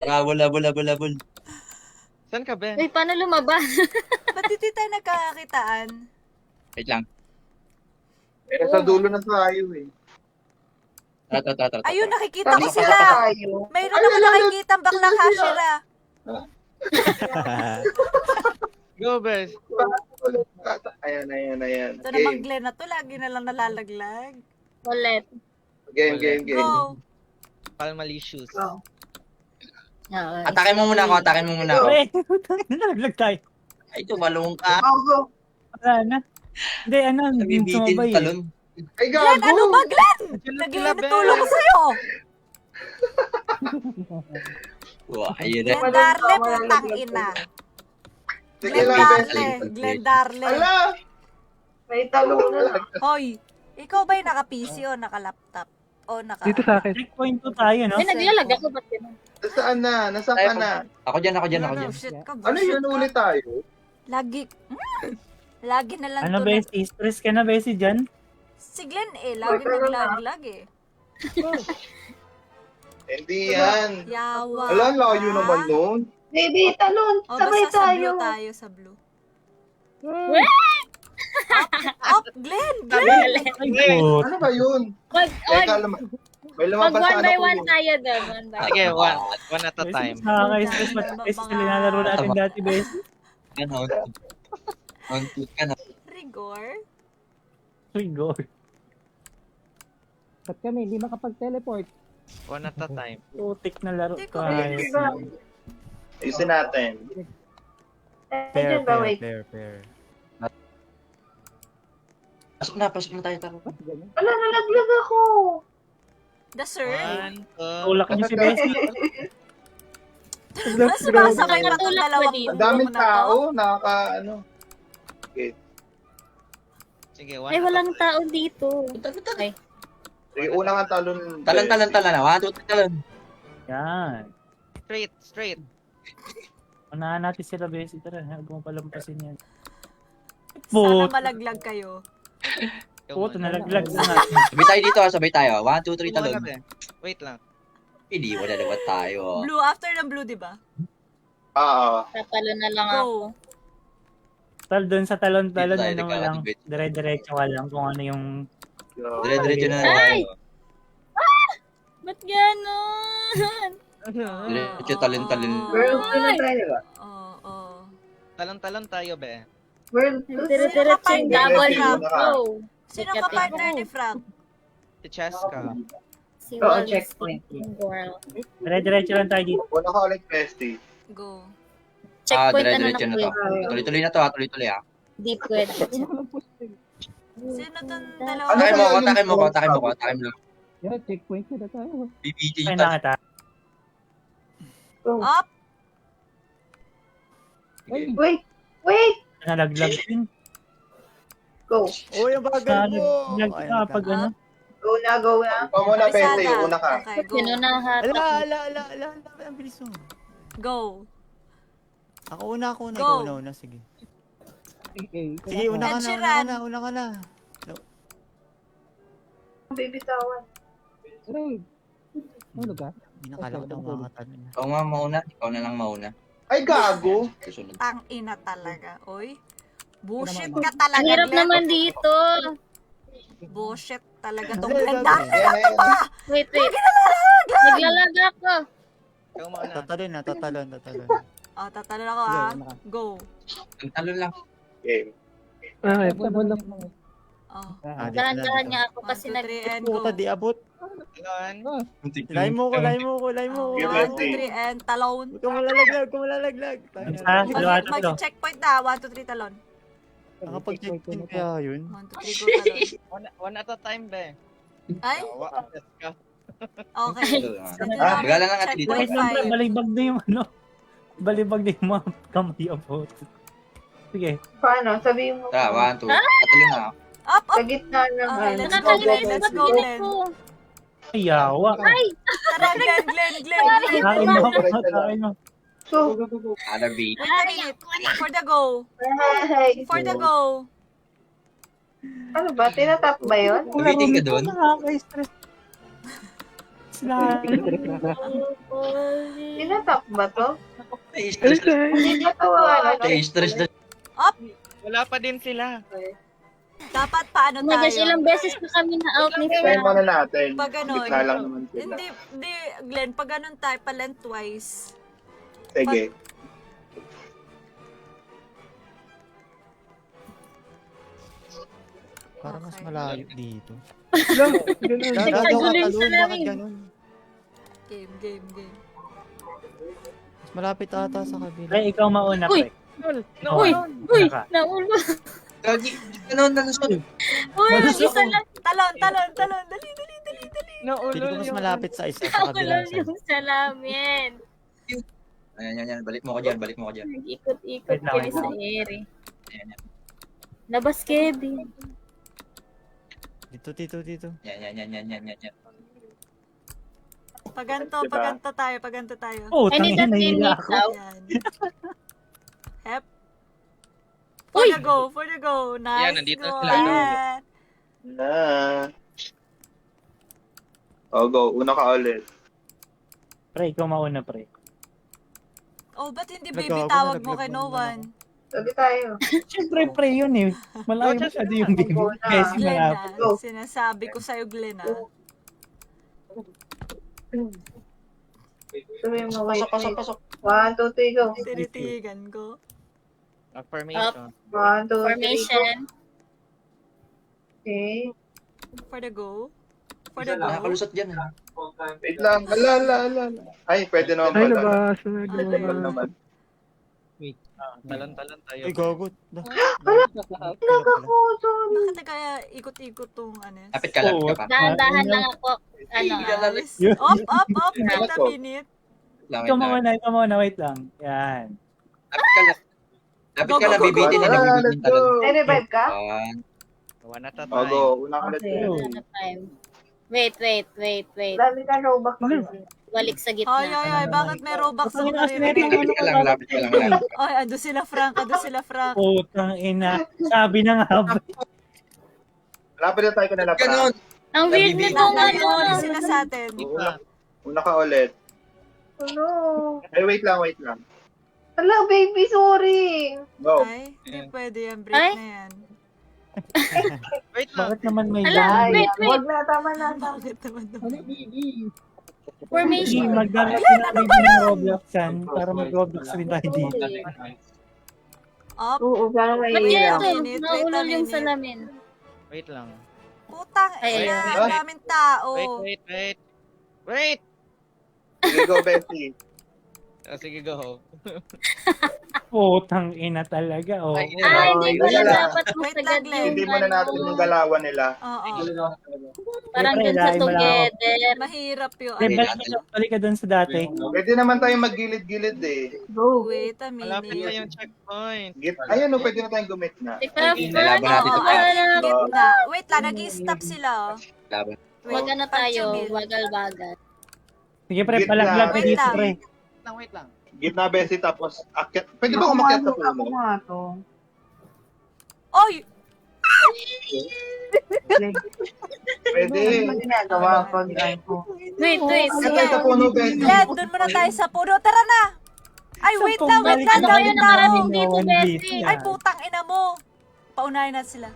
Habol. Saan ka, Ben? Uy, paano lumabas? Ba't di tayo nagkakakitaan? Wait lang. Sa dulo na tayo eh. Tara. Ayun, nakikita ko Pasok sila. tayo. Mayroon ako nakikita ang baklang Hashira. Go, Bes. Ayan. Ito naman Glenn na to, lagi na lang nalalaglag. Ulit. Game. Go! Palmalicious. Atake mo muna ako. Wait, nalaglag tayo. Ay, tumalong ka. Go. Wala na. Hindi, Nabibitin sumabay. talon. Ay, Glenn, gago. ano ba Glenn? Sila, Nag-iinitulong ko sa'yo. Wow, ayun na. Glenn Darle, putang ina. Sige Glenn lang, Darle. Glenn Darle. Ala! May talong na lang. Hoy, ikaw ba yung naka-PC o naka-laptop? O naka... Dito sa akin. Checkpoint 2 tayo, no? Ay, naglalag ako. Ba't yun? Nasaan na? Nasaan ka na? Ako dyan. Oh, shit ka, Ano bullshit yun ka. ulit tayo? Lagi... Lagi na lang Ano, to. Bessie? Stress ka na, Bessie, dyan? Si Glenn lagi naglag eh. Hindi yan. Yawa. Ala, layo ka. naman nun. Baby, talon. O, Sabay basta sa tayo. blue tayo, sa blue. Up, Glenn! Ay, Ano ba yun? Teka, may Mag lumabas one sa by ano one ko. tayo doon. One by Sige, one at a time. Nakaka-stress pa. Bessie, nilalaro natin dati, Bessie. Ka na. Rigor? Rigor. Ba't kami hindi makapag-teleport? One at a time. Putik na laro. Hindi ko Kaya. Ayusin natin. Ayun ba, wait. fair. Pasok na tayo. Tara. Wala, nalaglag ako. The sir? One, two, Tulak niyo si Bessie. Mas sumasabay pa itong Natulak dalawang ba dito? Ang daming na to? tao, nakaka ano. sige, one Ay, at a walang time. tao dito. Ay, Sige, una nga talon. Talon na. 1, 2, 3, talon. Yan. Straight. Unahan natin sila, Bessie. Tara, huwag mo palampasin yan. Sana Put. malaglag kayo. Puto, nalaglag na nga. Sabay tayo. 1, 2, 3, talon. Wait lang. Hindi, wala naman tayo. Blue, after ng blue, di ba? Oo. tatalo na lang ako. Go. Tal doon sa talon-talon, Dito tayo ano lang, nagkakatibit. dire-diretso ka lang kung ano yung... Dire-diretso na Ay! tayo. Ba't gano'n? Diretso talon. World 2 na tayo, ba? Oo. Talon tayo, be. World 2. Dire-diretso yung double Sige, go. Sino ka partner ni Frank? Si Cheska. Si Oo, Wallace checkpoint. Girl. Dire-diretso lang tayo dito. Una ka ulit, bestie. Go. Checkpoint na Dire-diretso na to. kuya. Tuloy-tuloy na to, tuloy-tuloy ah. Di pwede. Sino tong dalawa? Ano Atake mo ba ako. yun? Atake mo lang. Yeah, checkpoint na tayo. BBT Kaya yung na kita. Up! Sige. Wait. Nalaglag din. Go. Uy, ang bagal mo! Nalaglag ka pag ano. Go na. Ikaw muna, Kabisada. bestie. Una ka. Okay, go. Sino na hatak? Ala, ang bilis mo. Go. Ako una, Go. ikaw una, sige. Sige, una Ed ka Sheeran. na. Baby tawan. Ano ka? Hindi nakalaw na makakatanong. Ikaw na lang mauna. Ay, gago. Susunod. Tang ina talaga. Oy. Bullshit ka talaga, Ang hirap Glenn. naman dito. Bullshit talaga tong Dali, Glenn. dali. Dahil Wait. Naglalag ako. Ikaw muna. Tatalon. Oh, tatalo ako ah. Go. Ang talon lang. Game. Ah, ito lang. Oh. Dahan-dahan niya ako 1, kasi 2, 3, and Puta, go. di abot. Talon. Lain mo ko. 1, 2, 3, and talon. Huwag ka malalaglag. Ah, dalawa, tatlo. Mag-checkpoint na. 1, 2, 3, talon. Nakapag-check-in kaya yun. 1, 2, 3, go talon. One at a time, be. Ay, Tawa. Cheska. okay. Magala lang at dito. Checkpoint Bakit lang 5. balibag na yung ano? Balibag na yung mga kamay abot. Sige. Paano? Sabihin mo. Tara, 1, 2. Tatalo na ako. Up, Sa up. gitna ng Okay, let's go, Nakakalimutan Glenn. Let's ba't go, ginig Glenn. ko? Ay, yawa. Tara, Glenn. Kain mo. So, Other B. Wait a minute. For the go. hey. For the go. Ano ba? Tinatap ba yun? Umiting ka doon. Nakaka-stress. lang. Tinatap ba to? Stress na. Hindi na to wala. Stress na. Wala pa din sila. Dapat paano Oh my gosh, tayo? ilang beses na kami na-out ni Try Frank. muna natin. Pag ganun. Gitna lang naman sila. Hindi, Glenn, pag ganun tayo, pa-lengthwise. Sige. Para mas malayo dito. Ganun. Gagawa Taguling ka sa doon, bakit langit. ganun? Game. Mas malapit ata sa kabila. Pre, ikaw mauna, Uy! pre. Uy! Uy! Naka. Naulo! Gagi, ganun, nalusot. Uy! Isa lang! Talon. Dali. Pili ko mas malapit sa isa sa Naulo kabilang side. yung salamin! Ayan. Balik mo ko dyan. Nag-ikot-ikot Wait lang, kami wait sa lang. ere. Ayan. Labas, Kevin. Dito. Yan. Paganto tayo. Oh, I need tangina, that nahihila teammate ako. daw. Yan. Hep. Uy! For the go. Nice. Yan, nandito go. sila. Ayan. Na. O, go. Una ka ulit. Pre, ikaw mauna, pre. Oh, ba't hindi Nagago, baby tawag mo nalaglag kay no naman one? Sabi tayo. Siyempre, pre, yun eh. Malayo masyado yung baby. Kasi Glenn malapit. ah. Sinasabi ko sa'yo, Glenn ah. Sabi mo, wait. Pasok. 1, 2, 3, go. Tinitigan ko. Affirmation. 1, 2, 3, go. Formation. Okay. For the go. Nakakalusot dyan. Wait lang. Ala. Ay, pwede naman Ay, pala. labas. Tagal naman. Talon tayo. Ay, gagot. Nakakuson. Bakit nag-ikot-ikot tong ano? Kapit ka lang. Oo. Ka pa. Dahan-dahan lang ako. Yun. Up. Wait a Ako. minute. Ikaw mauna, wait lang. Yan. Kapit ka lang, bibitin na. Let's go. Ay, revive ka? One at a O, time. go. Una ka ulit. Okay. Ano time? Wait. Dami ka robak kasi. Balik sa Ay, gitna. bakit may Robux sa Bakit naririnig? Lapit ka lang. Ay, ando sila Frank. Putang ina. Sabi na nga ba? Malapit na tayo ka na Ganun. Ang weird nito nga Nahuli no. sila sa atin. Una ka ulit. Ano? Ay, wait lang. Ala, baby, sorry. Go. Ay, hindi pwede yan. Break Ay. na yan. Wait lang. Bakit naman may Ala, lang? wait. Wag na, tama na. Bakit naman naman? Formation. Magdala sinabi ng Roblox yan para mag-Roblox rin tayo dito. Up. Oo, parang may Ba't kaya ilaw. ito? Wait a Naulol yung minute. salamin. Wait lang. Putang Ay, ina. ay. Ang daming tao. Wait. Sige, go, Bessie. Sige, go. Putang ina talaga, oh. Ay, Hindi ko wala. na dapat Wait masagad lang, Glenn. Hindi mo na natin yung galawan nila. Oo. Parang Siyempre, dun sa lahi mo lang ako. together. Mahirap yun. Pre, balik ka dun sa dati. Pwede naman tayo maggilid-gilid eh. Go. Wait a Malapit na minute. yung checkpoint. Ayun, pwede na tayong gumitna. Teka, Lalaban natin ito. Gitna. Wait lang, nag-i-stop sila oh. Laban. Wait, Wag ano tayo, pag-chumil. bagal-bagal. Sige, pre, Gitna. palaglag ka Wait dito, lang. pre. Wait lang. Gitna, Bessie, tapos akyat. Pwede ba umakyat sa Ako puno? nga to. Oy! Pwede. Ano ginagawa pag ko? Wait. Akyat tayo sa puno, Bessie. Glenn, doon muna tayo sa puno. Tara na! Ay, wait Saan lang, pong balik Ano kayo daming nakarating tao. dito, One Bessie? bit. Ay, putang ina mo. Paunahin natin sila.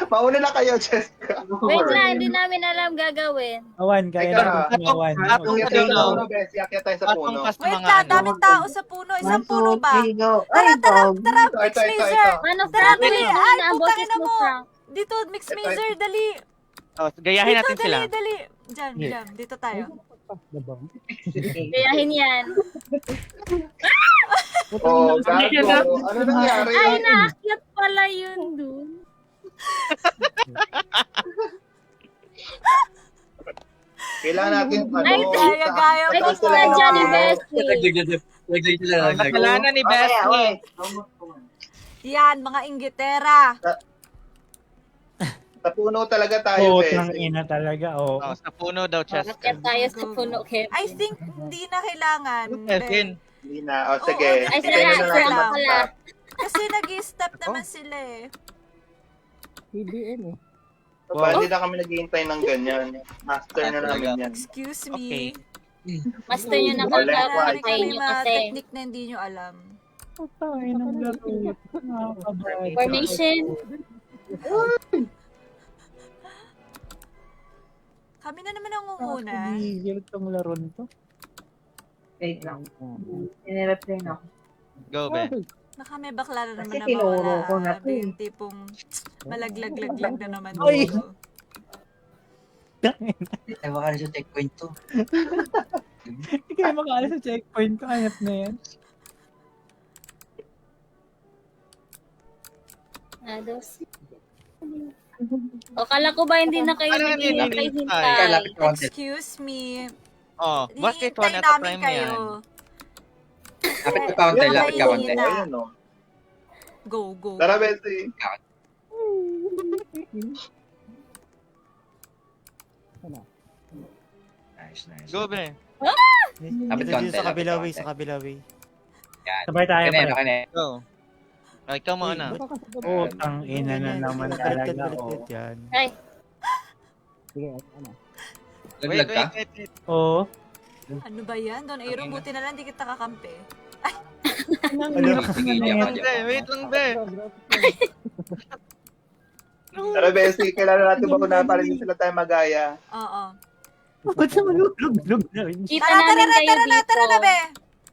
Mauna na kayo, Jessica. Wait lang, hindi namin alam gagawin. Awan, kaya Teka, natin awan. Akyat tayo sa puno, Bessie. Akyat tayo sa puno. Patungkas Wait mga lang, ano. daming tao sa puno. Isang puno ba? Go. Tara, Ay, dog. Mix Ito. Mazer. Ano, Tara, Frank? dali. Wait Ay, ang putang boses ina mo, mo. Frank. Dito, Mix Mazer, dali. Gayahin Dito, natin sila. dali. Diyan. Dito tayo. Gayahin yan. Oh, gago. Ano nangyari? Ay, naakyat pala yun dun. Kailangan natin, Ay, gaya. Pwede taas sila talaga dyan ni ang puno. Bessie. Kasalanan ni Bessie. Yan, mga inggitera. Sa puno talaga tayo, Putang Bessie. ina talaga, oh. Oh, sa puno daw, Cheska. Akyat tayo sa puno, Kevin. I think hindi na kailangan. Kevin. Hindi na. O, sige. Oo, Ay, Sige sila, na sila lang. pala. Kasi nag-stop naman sila eh. PBM eh. Ba, hindi na kami naghihintay ng ganyan. Master na namin yan. Excuse Okay. me. Master nyo na Wala, Marami kakatay kami nyo mga kasi. technique na hindi nyo alam. Putay ng laro. Nakakabay. Formation. Kami na naman ang umuna. Nakakagigil tong laro to. Wait lang. Inireplay na ako. Go, be. Baka may bakla na naman Kasi na tinuro ko na mawala. to eh. Yung tipong malaglag-laglag na naman. Ay! dito. Ay, baka sa checkpoint to. Hindi kayo makaalis sa checkpoint ko. Ayat na yan. Ados. O, kala ko ba hindi na kayo Ano yun, naghihintay-hintay? Lapit ka konti. Excuse me. Oh, bakit Hinihintay one at a namin time kayo. yan? Lapit ka konti, Yan, lapit ka ayun. konti. Ayun, no. Go, go. Tara, Bessie. Nice, nice. Go, be. Lapit Dito, konti, sa kabila lapit way, konti. sa kabila way. Yan. Sabay tayo Okay na, pala. okay na. Go. Ay, ikaw muna. Putang ina na naman Baliktad, talaga. baliktad Oh. yan. Ay, Sige, ano? Laglag ka? wait. Oo. Ano ba yan? Don Aaron, buti na lang di kita kakampi. Ano? Sige, di ako, di Be, ako. wait lang, be. Tara, Bessie. Kailangan natin ba kung naparin sila tayo magaya? Oo. Ba't sa malulog-log na rin? kita Tara, namin tara, kayo tara na, dito. tara na, be.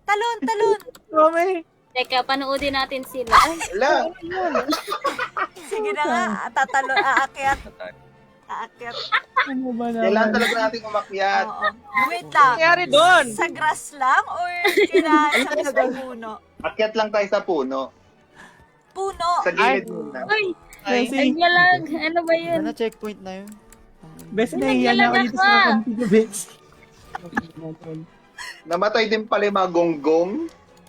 Talon, talon. Mami! Teka, panoodin natin sila. Ay, Wala. Sige na nga, tatalo, aakyat. Aakyat. Ano ba Kailangan naman? talaga natin umakyat. Oo. Wait lang. Nangyari doon? Sa grass lang or kailangan sa mismong puno? Akyat lang tayo sa puno. Puno. Sa gilid muna. ay, Ay, Bessie, ay, galag. Ano ba yun? Ano checkpoint na yun? Bes, nahiya na ako dito sa kampi ko, Bes. Namatay din pala yung mga gonggong.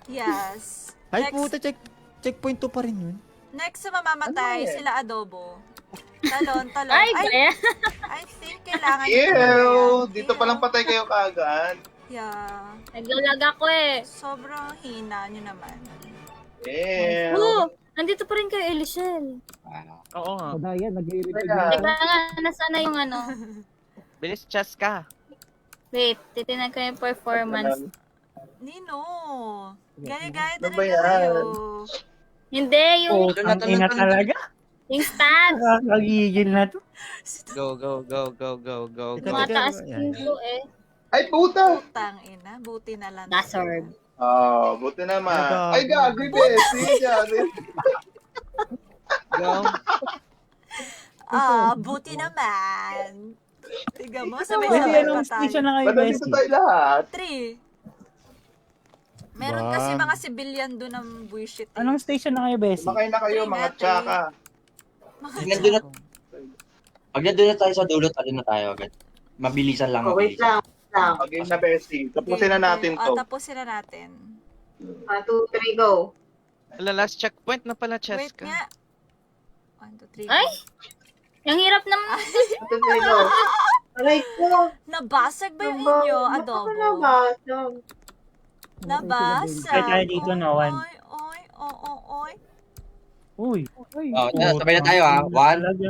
Yes. Ay, Next. puta, checkpoint 2 pa rin yun. Next sa mamamatay, Ano yan? sila adobo. Talon, talon. Ay, Ay, gaya. I think kailangan Ew! Dito palang patay kayo kaagad. Yeah. Naglalag ako eh. Sobrang hina nyo naman. Ew! Oh, nandito pa rin kayo, Elishel. Oo nga. O Dayan, nag-i-replay Wala. Teka nga, nasaan na yung ano? Bilis, chess ka. Wait, titinan ko yung performance. Nino. Gaya-gaya Ano ba talaga yan? kayo. Hindi, yung, Putang ina talaga. yung stats. Nakakagigil na to. Go, go, go, go, go, go, go. Mataas Yan. din to eh. Ay, puta! Putang ina, buti na lang. Nasorb. Oh, buti naman. Nagago. Ay, gago, Bessie. Gago. Go. Buti naman. Tiga mo, Bes, sabay-sabay anong pa station tayo. na kayo, Ba't nandito Bessie? tayo lahat? 3. Meron Wow. kasi mga civilian doon ng bullshit. Eh. Anong station na kayo, Bessie? Sumakay na kayo, mga tsaka. Mga Nandun na, pag nandun na tayo sa dulo, talo na tayo agad. Mabilisan lang. Oh, wait mabilisan. lang. Okay na, Bessie. Tapusin na natin to. Tapusin na natin. 1, 2, 3, go. Wala, last checkpoint na pala, chess Wait ka. nga. 1, 2, 3. Ay! Ang hirap naman. 1, 2, 3, go. Aray ko. Nabasag ba yung inyo, adobo? Nabasag. Nabasag. Kaya tayo dito, Noan. Oy, oy, oy. Uy. Oh, sabay na tayo ha. 1, Talaga.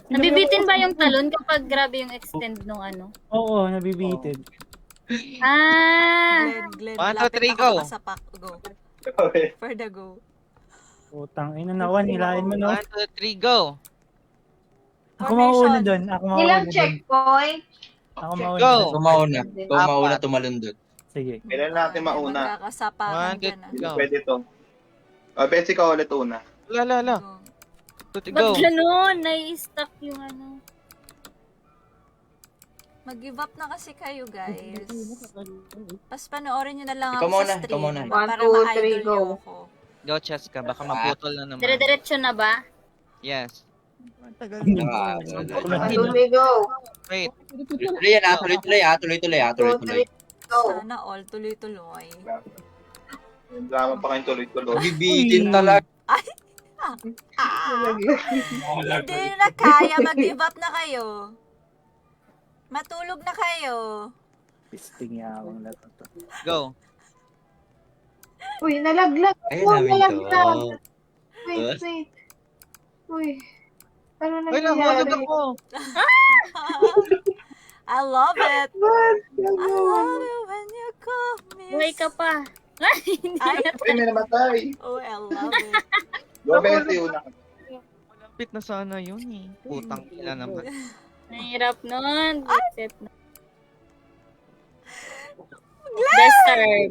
Nabibitin ba yung talon kapag grabe yung extend nung ano? Oo, nabibitin. Ah! Glenn, 1, 2, lapit 3, ako go. pa sa pack. Go. Okay. For the go. Putang ina na, Juan. Hilahin mo, no? 1, 2, 3, go. Ako mauna doon. Ako mauna Ilang doon. checkpoint? Ako mauna Go. doon. Tumauna. Tumauna, tumalon doon. Sige. Kailan natin mauna? Magkakasapakan 1, ka 2, na. Hindi go. pwede to. Oh, Bessie ka ulit una. Wala. Go. Go. Ba't ganun? Nai-stuck yung ano. Mag-give up na kasi kayo, guys. Pas panoorin nyo na lang Ikaw ako muna, sa stream. ikaw muna. Para 1, 2, 3, ma-idol go. nyo ako. Go, chess ka. Baka maputol na naman. Dire-diretso na ba? Yes. Tagal Ah, 1, wala. 2, 3, go. Wait. Tuloy yan ha, tuloy-tuloy ha, tuloy-tuloy ha, 2, tuloy-tuloy. 3, go. Sana all tuloy-tuloy. Drama pa kayong tuloy-tuloy. Bibitin talaga. Hindi na kaya, mag-give up na kayo. Matulog na kayo. Pisting yawang laro to. Go. Uy, nalaglag. Ayun Oh, namin to. nalaglag. Wait. Uy. Ano Uy, nahulog nangyayari? ako. I love it. Ba't I ganun? love you when you call me. Buhay ka pa. Ay, hindi. Ay, Uy, may namatay. oh, I love it. Go, Bessie, una ka. Malapit na sana yun eh. Putang ina naman. Nahirap nun. Reset na. Best start.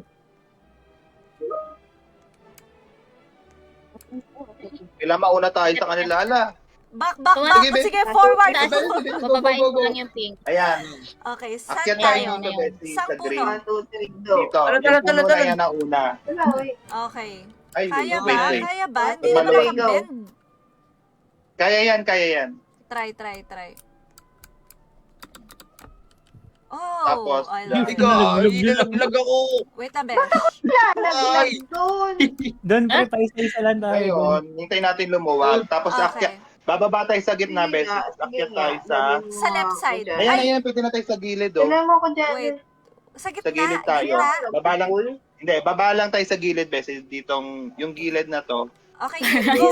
Kailangan mauna tayo sa kanila. Ala. Back, back, Sige, back. Be. Sige, forward. Taas. Go, go, go, Bababain go, ko go. lang yung pink. Ayan. Okay, saan Akyat tayo tayo? dito, Bessie, Saan sa green. puno? 1, 2, 3, go. Dito. Tara, Yung tara, puno tara. na yan na una. Wala, wait. Okay. Ay, Kaya wait, ba? wait. Kaya ba? Hindi Tumalon. naman makabend. Kaya yan, kaya yan. Try. Oh, Tapos, I love it. Nalaglag ako. Wait a bit. Lalaglag doon. Doon, pre, paisa-isa lang tayo. Ngayon, hintay natin lumuwag. Tapos Okay. bababa tayo sa gitna, Sige Bessie. nga, sige Akyat nga. tayo sa... Dali mo Sa left nga ako side. dyan. Ayan, Ay. ayan, pwede na tayo sa gilid, oh. Dali mo ako dyan. Wait. Sa gitna. Sa gilid tayo. gitna. Baba lang. Hindi, baba lang tayo sa gilid, Bessie. Ditong, yung gilid na to. Okay, go.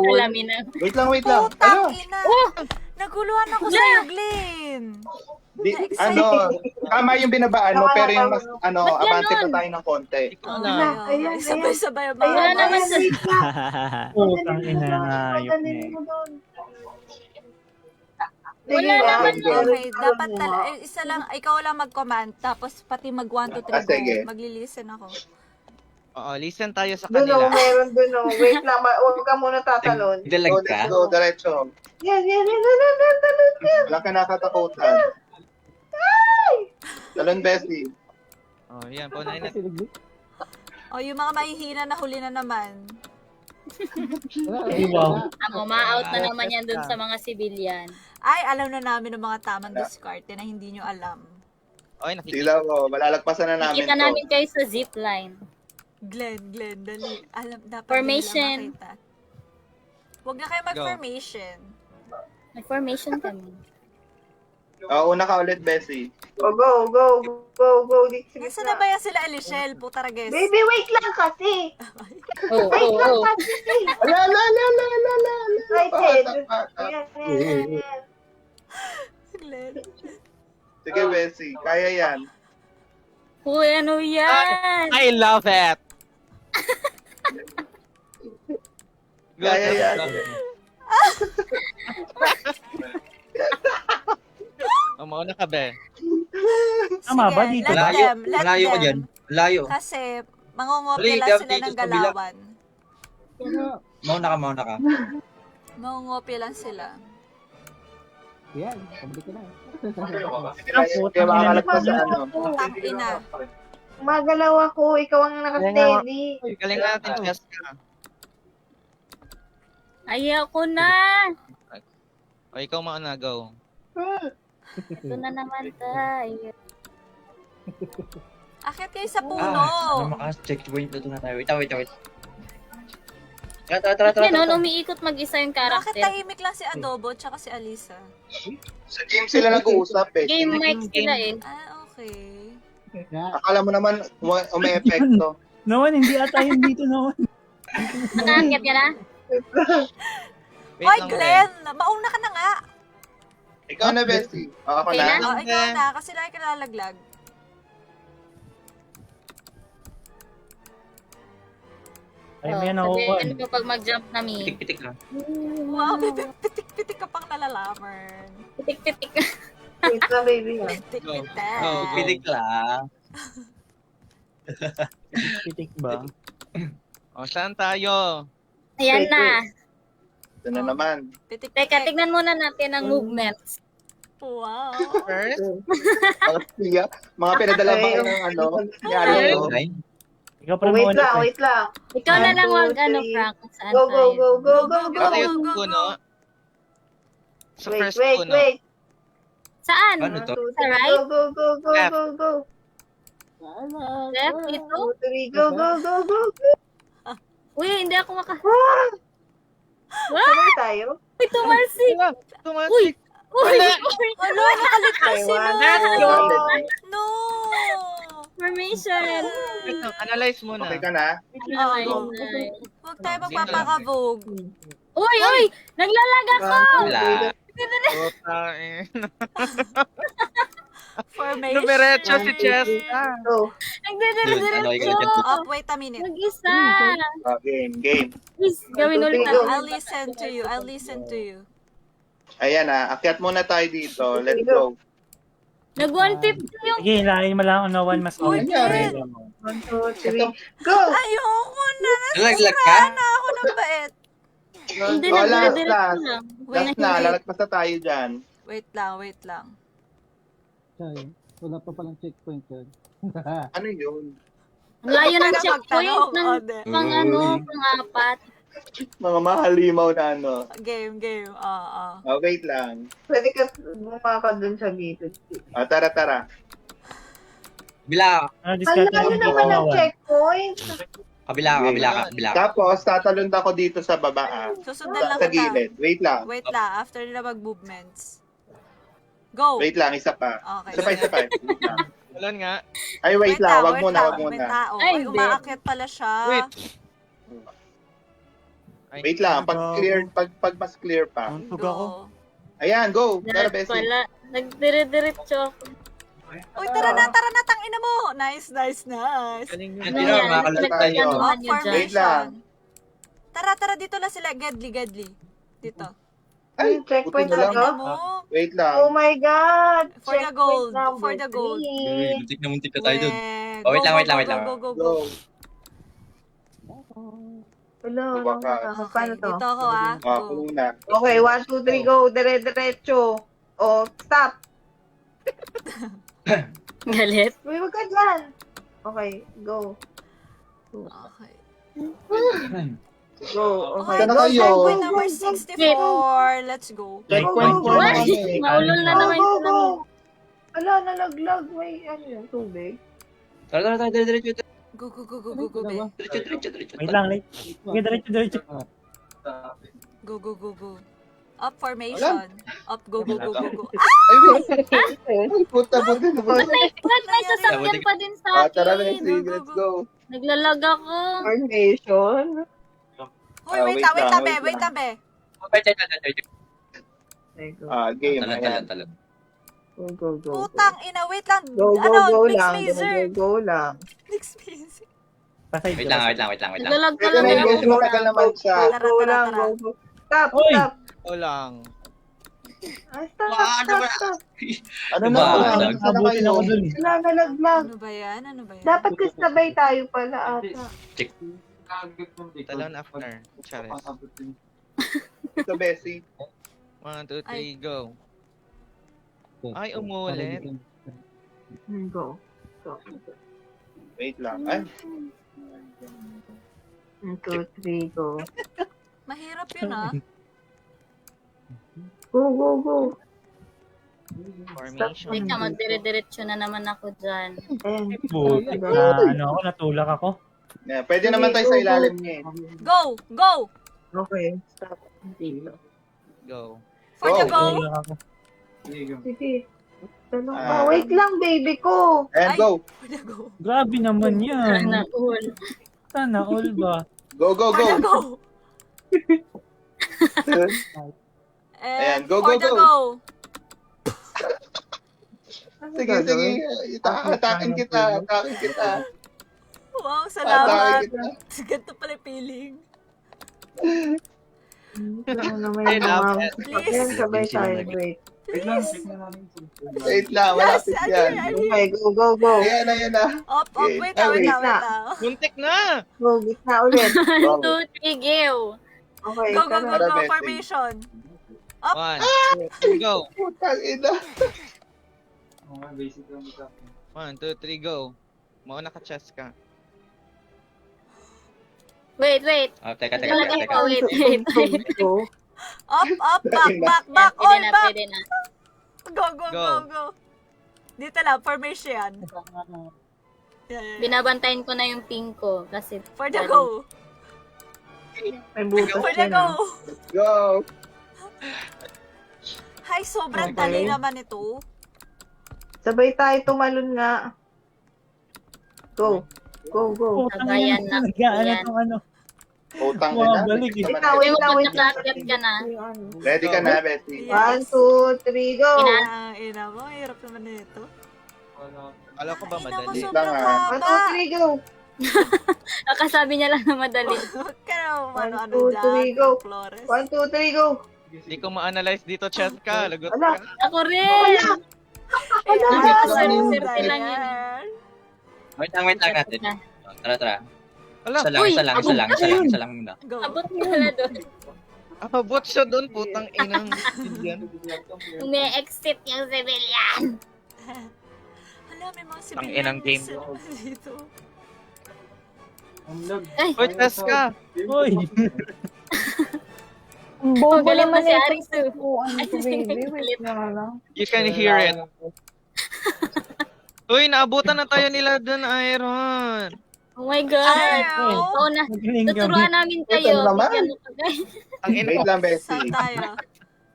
Salamin na. Wait lang. Ano? Putang ina. Naguluhan ako sa'yo, Glenn. Di, Na-excite. ano, tama yung binabaan mo, pero yung mas, Ba't abante pa ganun? tayo ng konti. Ikaw Oh, na. Ayan, Sabay-sabay ang Ayan, Wala mga naman sa- wait lang. Putang ina nga, ayok Dali na mo doon. Wala Sige, naman sige. Okay, dapat Ano mo? isa lang, ikaw lang mag-command, tapos pati mag 1, 2, 3, sige. go. Magli-listen ako. Oo, listen tayo sa Doon kanila. meron doon oh. Wait lang, huwag ka muna tatalon. Dalag So, ka? let's go, diretso. Yan. Wala ka nakatakutan. Talon, Bessie. Oh, yan. Punayin natin. O, yung mga mahihina na huli na naman. Ay, wow. Ako, ma-out na naman yan dun sa mga civilian. Ay, alam na namin ng mga tamang diskarte na hindi nyo alam. Oy, nakikita. Sila mo, malalagpasan na namin Nakita to. namin kayo sa zipline. Glenn, dali. Alam, dapat Formation. nila makita. Huwag na kayo mag-formation. May formation kami. Una ka ulit, Bessie. Oh, go. Sige, Nasaan na ba yan sila, Elishel? Puta rages. Baby, wait lang kasi. Oo, Wait oo, lang oo. kasi. Ala. Right head. Bata. Ayan. Glenn. Sige, Bessie. Kaya yan. Uy, ano yan? I love it! Kaya yan. Mauna ka, be. Tama ba Sige, dito? let Malayo. them, let Malayo ka them. dyan. Malayo. Kasi, mangungopia Dali, lang dito, sila ng sa kabila. galawan. Mauna ka. Mangungopia lang sila. Yan, pabalik ko na. Kaya makakalagpas sa ano. Putang ina. Magalaw ako, ikaw ang naka-steady. Galing natin, Jessica. Ayoko na. O, ikaw mauna, go. Ito na naman tayo. Akit kayo sa puno. Maka-checkpoint na tayo. Wait. Tara. Yan, no, umiikot mag-isa yung Bakit karakter. tahimik lang si Adobo tsaka si Alisa? Sa game sila nag-uusap, eh. Game mic sila eh. Ah, okay. Akala mo naman, umi-epekto. Naman, hindi ata yun dito naman. Nakakit ka na? Wait Hoy, lang, Glenn! Mauna ka na nga! Ikaw na, Bessie. Ako Okay na. na? Oh, ikaw na, kasi lagi ka nalalaglag. Ay, may ano ko. Sabihin mo pag mag-jump na mi. Pitik lang. Wow, pitik-pitik ka pang nalalaman. Pitik-pitik. Wait lang, baby. Pitik-pitik. Go. Pitik lang. Pitik ba? O, saan tayo? Ayan Wait, na. Ito na naman. Pitik-pitik. Teka, tignan muna natin ang movements. Wow. First? Mga pinadala ba kayo ng ano? Ni Alo? Ikaw pa Wait naman. lang, wait lang. Ikaw na lang 1, 2, wag ano, 3. Frank, kung saan Go. tayo. Ito yung go, puno. Sa Wait, first wait, puno. wait. Saan? Ano to? Sa right? Go. Left? Ito? 2, 3, go. Uy, hindi ako maka... Sabay tayo? Uy, tumalsik! Tumasik. Uy! Ano, nakaligtas si Let's Lo. go! No! Formation! Wait lang, analyze muna. Okay ka na? Ay, Huwag tayo magpapakabog. Uy! Naglalag ako! Wala. Putang ina. Formation. Numeretso si Chesta. Go. Nagdidiretso. Up, wait a minute. Mag-isa. Game. Please, gawin ulit Go. I'll natin. listen to you. Ayan akyat muna tayo dito. Let's go. Nag-150 yung... Sige, lahin mo lang ano, one mas Uy, okay. Jen. 1, 2, 3, go! Ayoko na. Nalaglag ka? Nasiraan na ako ng bait. Hindi, Oh, last. nagdidiretso lang. Last na, lalagpas na tayo dyan. Wait lang. Chay, wala pa palang checkpoint yun. Ano yun? Ang layo ng Pwede checkpoint magtanong. ng Ode. pang-apat. Mga mahalimaw na ano. Game. Wait lang. Pwede ka bumaka dun sa gilid. Tara. Kabila. Ano, Ang discard layo naman ng checkpoint. Kabila. Tapos, tatalon ako dito sa baba. Susundan lang Sa kita. gilid. Wait lang. After nila mag-movements. Go! Wait lang, isa pa. Okay. Isa pa. Wait lang. Wala nga. Ay, wait lang. Wag Wait muna. May tao. Ay, Ay, hindi. umaakyat pala siya. Wait. Ay, Wait lang. Pag mas clear pa. Untog ako. Go. Ayan, go. Tara, Lahat Bessie. pala. Nagdire-diretso ako. Uy, tara na, tangina mo. Nice. galing yun. Hindi na, makakalala tayo. Up Naman yun dyan. Wait lang. Tara, dito lang sila. Gadly. Dito. Ay, checkpoint buti na na lang. to? Tingnan mo. Wait lang. Oh my God! For the gold. Checkpoint For the gold. number 3. Muntik na tayo dun. Go, Wait lang. Go. Go. Hello, Wakas. paano to? Dito ako Go. Una. Okay, 1, 2, 3, go. Dire-diretso. Oh, stop. Galit. Uy, wag ka dyan. Okay, go. Okay. Go. Okay, Saan na go. kayo? Checkpoint number 64. Let's go. Checkpoint Go, go, 4 go. na What? kami. Maulol na Go, naman go, yung go. Ala, nalaglag. May ano yun, tubig. Tara. Diretso. Go, be. Diretso. Wait lang, sige, diretso. Go. Up formation. Up, go. Ay, wait. Ay, puta. Ba't may sasakyan pa din sa Tara, akin? Bessie. Let's go. Naglalag ako. Formation. Hoy, wait wait lang, lang. be. Okay, go. Game. Ayan. Talon. Go. Putang ina, wait lang. Go Mix lang. Mazer. Go lang. Mix Mazer. Pasay Wait lang. Naglalag Pwede talaga na yung ako. Bessie. Matagal naman siya. Go lang. Go. Stop. Oy! Ito lang. Ay, stop. Ano Diba? na? Saan na Abutin kayo? ako dun. Wala, nalaglag. Ano ba yan? Dapat kasabay tayo pala ata. Talon after. Charis. Ito, Bessie. 1, 2, 3, Ay. go. Ay, umulit. Go. Wait lang. Ay, 1, 2, 3, go. Mahirap yun Go. Formation. Teka, magdire-diretso na naman ako dyan. Ayan. Buti na, ano ako, natulak ako. yeah, pwede naman tayo sa ilalim niya. Go. Okay, stop. Go. For the Go. go. Natulak ako. Sige. Tanong ka. Wait lang, baby ko. And Ay. go. For the go. Grabe naman yan. Sana all. Sana all ba? Go. For the go. Ayan, And go, for go, the go. go. Sige. Atakin kita. Wow, Atakin salamat. kita. Ganito pala yung feeling. Ano naman Ay, yung mga... Please. Ayan, sabay tayo. Wait. Please. Wait lang, Yes, malapit I'm yan. here. Okay, go. Ayan na. Up, Okay. wait lang. Muntik na! Go, gitna ulit. 1, 2, 3, give. Okay, Go, tara. Bessie. formation. 1, 2, go. Putang ina. 1, 2, 3, go. Mauna ka, chest ka. Wait. Teka. Naglalag ako. Wait. Go. Up, back, Pwede all na, back. pwede na. Go. Dito lang, formation. Yeah. Binabantayan ko na yung ping ko kasi For the go. May butas For the yan, go. ah. Go. Hay, sobrang Okay. dali naman ito. Sabay tayo tumalon nga. Go. Putang Sabayan ina, na. nag-aano Ayan. tong ano. Utang ina. Bumabalik eh. Ikaw, May wait lang, mo wait lang. nakakyat ka na. Ready ka na, Bessie? One, two, three, go! Ang ina mo, hirap naman nito. Alam ko ba Ina mo, madali? sobrang Lang, One, two, haba. three, go! Nakasabi niya lang na madali. Huwag ka na One, ano two, three, go. Flores. One, two, three, go! Hindi ko ma-analyze dito, Cheska. Lagot Wala. ka. Ako rin! Ayan, Swerte lang yan. Wait lang natin. Oh, tara. Ala, Isa lang muna. Go. Abot ka na doon. abot siya doon, putang inang yan. Umi-exit yung civilian. Hala, may mga Ang inang game. dito. Ay, Hoy, Cheska! Uy! Ang bobo galit na naman si ito. Arisu. Ano to, baby? Wait na lang. You can hear it. Uy, naabutan na tayo nila doon, Iron. Oh my God. Oo na. Magaling kami. Tuturuan namin kayo. Ito naman. Bigyan mo ka, guys. Ang ina Wait lang, Bessie. Saan tayo? Akyat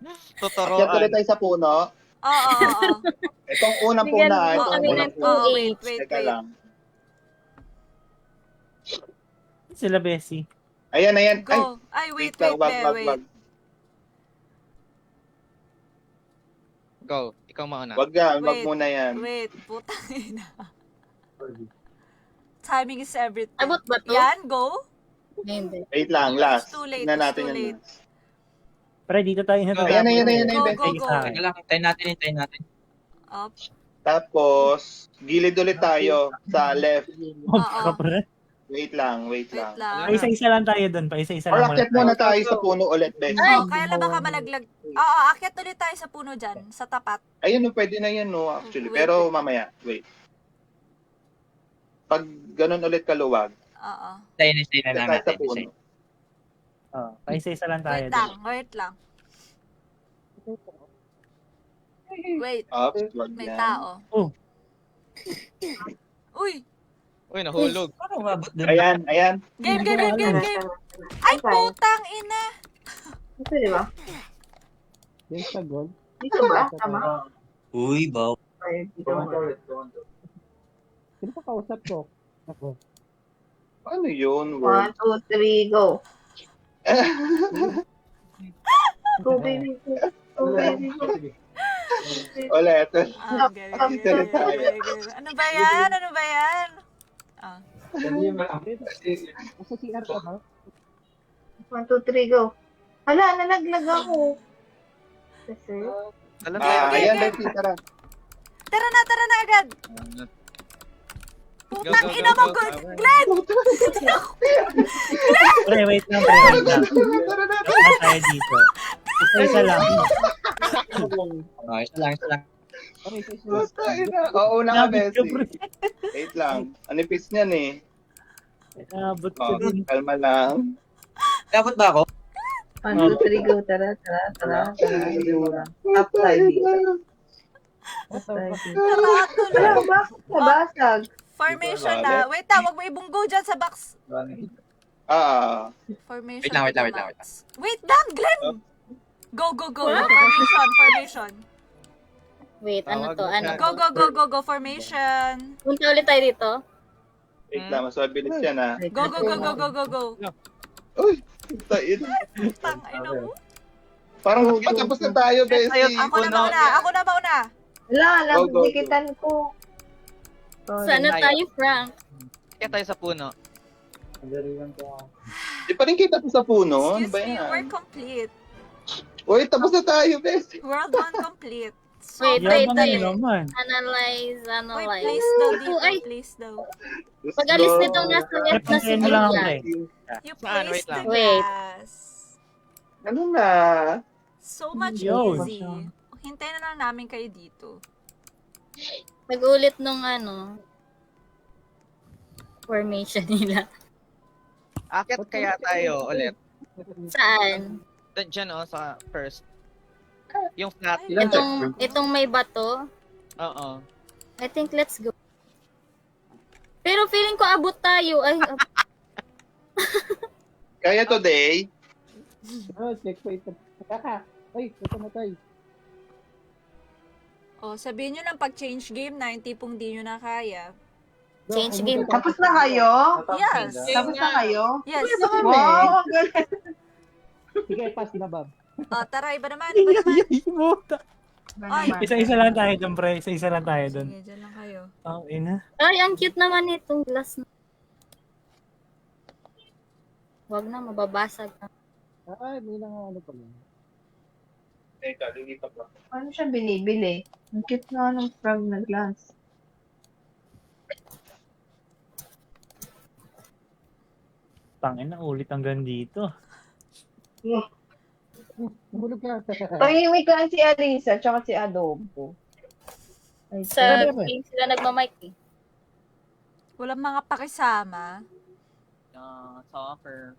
ulit tuturuan. tayo sa puno. Oo. Itong unang Bigyan puna. mo Itong kami unang ng puna. Oo, 2H. wait. Teka lang. Sila Bessie. Ayan. Ay, Go. Ay, wait, lang, wait. wag. Go, ikaw mauna. Wag yan, wag Wait. muna yan. Wait, putang ina. Timing is everything. Abot ba to? Yan, go. Hindi. Wait lang, last. It's too late, Tingnan it's natin too yan late. last. Pre, dito tayo na. Ayan, Go, Bessie. go, go. Teka lang, hintayin natin. Up. Tapos, gilid ulit tayo sa left. Oh, ka, pre. Wait lang. Wait lang. Paisa-isa lang tayo doon. Paisa-isa Or lang akyat muna tayo sa puno ulit, Bessie. Oh, kaya lang baka malaglag. Oo, akyat ulit tayo sa puno dyan, sa tapat. Ayun, no, pwede na yan, no, actually. Wait. Pero mamaya, wait. Pag ganun ulit kaluwag, Oo. Hintayin na lang tayo sa natin. puno. Oh, paisa-isa lang tayo Wait doon. lang, wait lang. Wait, Oops, wag may yan. tao. Oh. Uy! Uy, nahulog. Paano umabot doon? Ayan. Game. Ay, putang ina! Ito, di ba? Yung sa goal. Dito ba? Tama? Uy, baw. Ay, dito. Sino pa kausap ko? Ako. Ano yun, One, word? two, three, go! Go, baby. Go, baby. Ulit. Ah, galing. Ano ba yan? Ah. Nasa CR ka ba? One, two, three, go! Hala, nalaglag ako. Kasi, Alam Ayan, Bessie, tara. Tara na agad! Go, Putang go, ina go, mo, go. Glenn! Pre, wait lang. Wala tayo dito. Isa lang. Oh, isa lang. Basta, ina. Oo, una ka, Nabit ka, Bessie. pre. Wait lang. Anipis niyan eh. Nabot ka Oh, din. kalma lang. Dapat ba ako? one, two, three, go! Tara. Up tayo dito. Up tayo dito. Hala, bakit nabasag? Formation na. Wait lang, wag mo ibunggo dyan sa box. Formation. Wait lang. Wait lang, Glenn! Go. Formation. Wait, ano to? Ano? Go, formation. Punta ulit tayo dito. Wait lang, mas mabilis yan ah. Go. Uy, tain. Tang, ina mo. Parang patapos na tayo, Bessie. Ako na mauna. Hala, Go, go, go. nagdikitan ko. Sana tayo, Frank. Kaya tayo sa puno. Di pa rin kita po sa puno. Ano Excuse ba me, yan? we're complete. Uy, tapos na tayo, Bessie. World 1 complete. So, Wait. Yaman na naman. Analyze. wait, please daw dito, Ay, please daw. Let's pag-alis go. nitong nasa left na Repuntahin mo lang ako, civilian. pre. You Saan? place Wait the lang. Wait. gas. Ano na? So much Yo. easy. Hintayin na lang namin kayo dito. Nag-ulit nung formation nila. Akit kaya tayo ulit. Saan? Diyan sa first. Yung flat. Ay, Itong may bato. Oo. I think let's go. Pero feeling ko abot tayo. Ay, Kaya today, Oh, checkpoint. Kaka. Ay, ito na tayo. Oh, sabihin nyo lang pag change game na, yung tipong di nyo na kaya. Change game. Tapos na kayo? Yes. Tapos na kayo? Yes. Wow, ang galing. Sige, pass na, Bob. Oh, tara, iba naman, iba naman. Ay. Isa-isa lang tayo dun, pre. Isa-isa lang tayo dun. Sige, dyan lang kayo. Oh, ina. Ay, ang cute naman itong glass na. Huwag na, mababasag na. Ay, may nang ano pala. Teka, lilipat lang. Ano siya binibili? Ang cute nga ng frog na glass. Tangin na, ulit hanggang dito. Nahulog ka. Tahimik lang si Alisa tsaka si Adobo. Ay, Sa Grabe. game sila nagmamic eh. Walang mga pakisama. Soccer.